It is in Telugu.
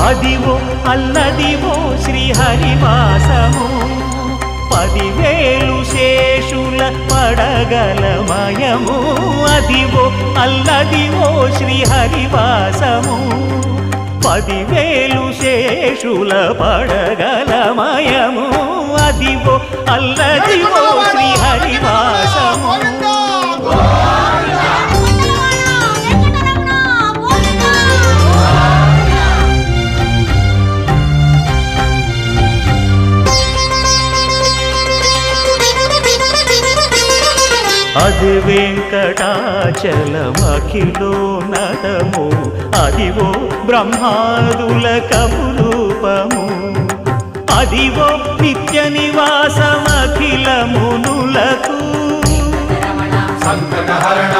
అదివో అల్లదివో శ్రీహరివాసము 10,000 శేషుల పడగలమయము అదివో అల్లదివో శ్రీహరివాసము 10,000 శేషుల పడగలమయము అదివో అల్లదివో శ్రీహరివాసము అది వెంకటాచలమఖిలోన్నతము అదివో బ్రహ్మాదుల కపురూపము అదివో నిత్య నివాసమఖిల మునులకు సంకటహరణ